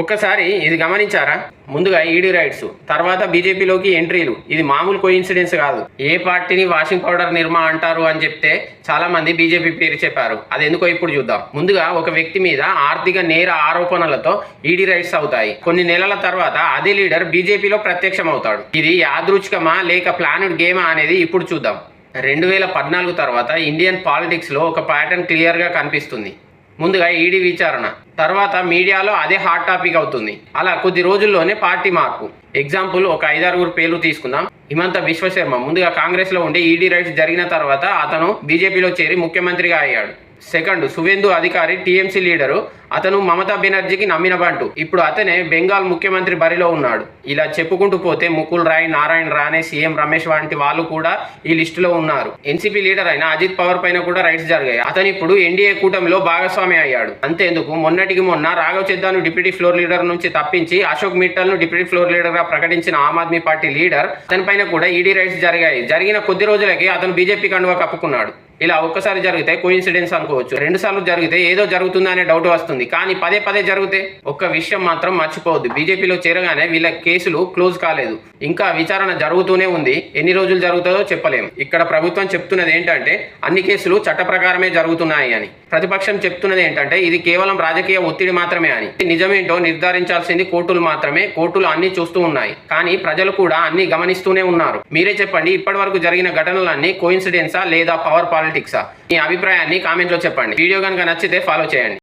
ఒక్కసారి ఇది గమనించారా? ముందుగా ఈడీ రైట్స్, తర్వాత బీజేపీలోకి ఎంట్రీలు. ఇది మామూలు కోయిన్సిడెన్స్ కాదు. ఏ పార్టీని వాషింగ్ పౌడర్ నిర్మా అంటారు అని చెప్తే చాలా మంది బీజేపీ పేరు చెప్పారు. అది ఎందుకో ఇప్పుడు చూద్దాం. ముందుగా ఒక వ్యక్తి మీద ఆర్థిక నేర ఆరోపణలతో ఈడీ రైట్స్ అవుతాయి. కొన్ని నెలల తర్వాత అదే లీడర్ బీజేపీలో ప్రత్యక్షం అవుతాడు. ఇది యాదృచ్ఛికమా లేక ప్లానెడ్ గేమా అనేది ఇప్పుడు చూద్దాం. 2014 తర్వాత ఇండియన్ పాలిటిక్స్ లో ఒక ప్యాటర్న్ క్లియర్ గా కనిపిస్తుంది. ముందుగా ఈడీ విచారణ, తర్వాత మీడియాలో అదే హాట్ టాపిక్ అవుతుంది. అలా కొద్ది రోజుల్లోనే పార్టీ మార్పు. ఎగ్జాంపుల్ ఒక 5-6 పేర్లు తీసుకుందాం. హిమంత విశ్వశర్మ ముందుగా కాంగ్రెస్ లో ఉండి ఈడీ రైట్స్ జరిగిన తర్వాత అతను బీజేపీలో చేరి ముఖ్యమంత్రిగా అయ్యాడు. సెకండ్, సువేందు అధికారి, టీఎంసీ లీడరు. అతను మమతా బెనర్జీకి నమ్మిన బంటు. ఇప్పుడు అతనే బెంగాల్ ముఖ్యమంత్రి బరిలో ఉన్నాడు. ఇలా చెప్పుకుంటూ పోతే ముకుల్ రాయ్, నారాయణ రాణే, సీఎం రమేష్ వంటి వాళ్ళు కూడా ఈ లిస్టులో ఉన్నారు. ఎన్సీపీ లీడర్ అయిన అజిత్ పవార్ పైన కూడా రైట్స్ జరిగాయి. అతను ఇప్పుడు ఎన్డీఏ కూటమిలో భాగస్వామి అయ్యాడు. అంతేందుకు మొన్నటికి మొన్న రాఘవ్ చెద్దాను డిప్యూటీ ఫ్లోర్ లీడర్ నుంచి తప్పించి అశోక్ మిట్టల్ ను డిప్యూటీ ఫ్లోర్ లీడర్ గా ప్రకటించిన ఆమ్ ఆద్మీ పార్టీ లీడర్, అతనిపైన కూడా ఈడీ రైట్స్ జరిగాయి. జరిగిన కొద్ది రోజులకి అతను బీజేపీ కండువా కప్పుకున్నాడు. ఇలా ఒక్కసారి జరిగితే కోయిన్సిడెన్స్ అనుకోవచ్చు. 2 సార్లు జరిగితే ఏదో జరుగుతుందనే డౌట్ వస్తుంది. కానీ పదే పదే జరిగితే ఒక్క విషయం మాత్రం మర్చిపోవద్దు, బీజేపీలో చేరగానే వీళ్ళ కేసులు క్లోజ్ కాలేదు. ఇంకా విచారణ జరుగుతూనే ఉంది. ఎన్ని రోజులు జరుగుతుందో చెప్పలేము. ఇక్కడ ప్రభుత్వం చెప్తున్నది ఏంటంటే అన్ని కేసులు చట్ట ప్రకారమే జరుగుతున్నాయి అని. ప్రతిపక్షం చెప్తున్నది ఏంటంటే ఇది కేవలం రాజకీయ ఒత్తిడి మాత్రమే అని. నిజమేంటో నిర్ధారించాల్సింది కోర్టులు మాత్రమే. కోర్టులు అన్ని చూస్తూ ఉన్నాయి, కానీ ప్రజలు కూడా అన్ని గమనిస్తూనే ఉన్నారు. మీరే చెప్పండి, ఇప్పటి వరకు జరిగిన ఘటనలన్నీ కోయిన్సిడెన్సా లేదా పవర్ పాలిటిక్సా? మీ అభిప్రాయాన్ని కామెంట్లో చెప్పండి. వీడియో కనుక నచ్చితే ఫాలో చేయండి.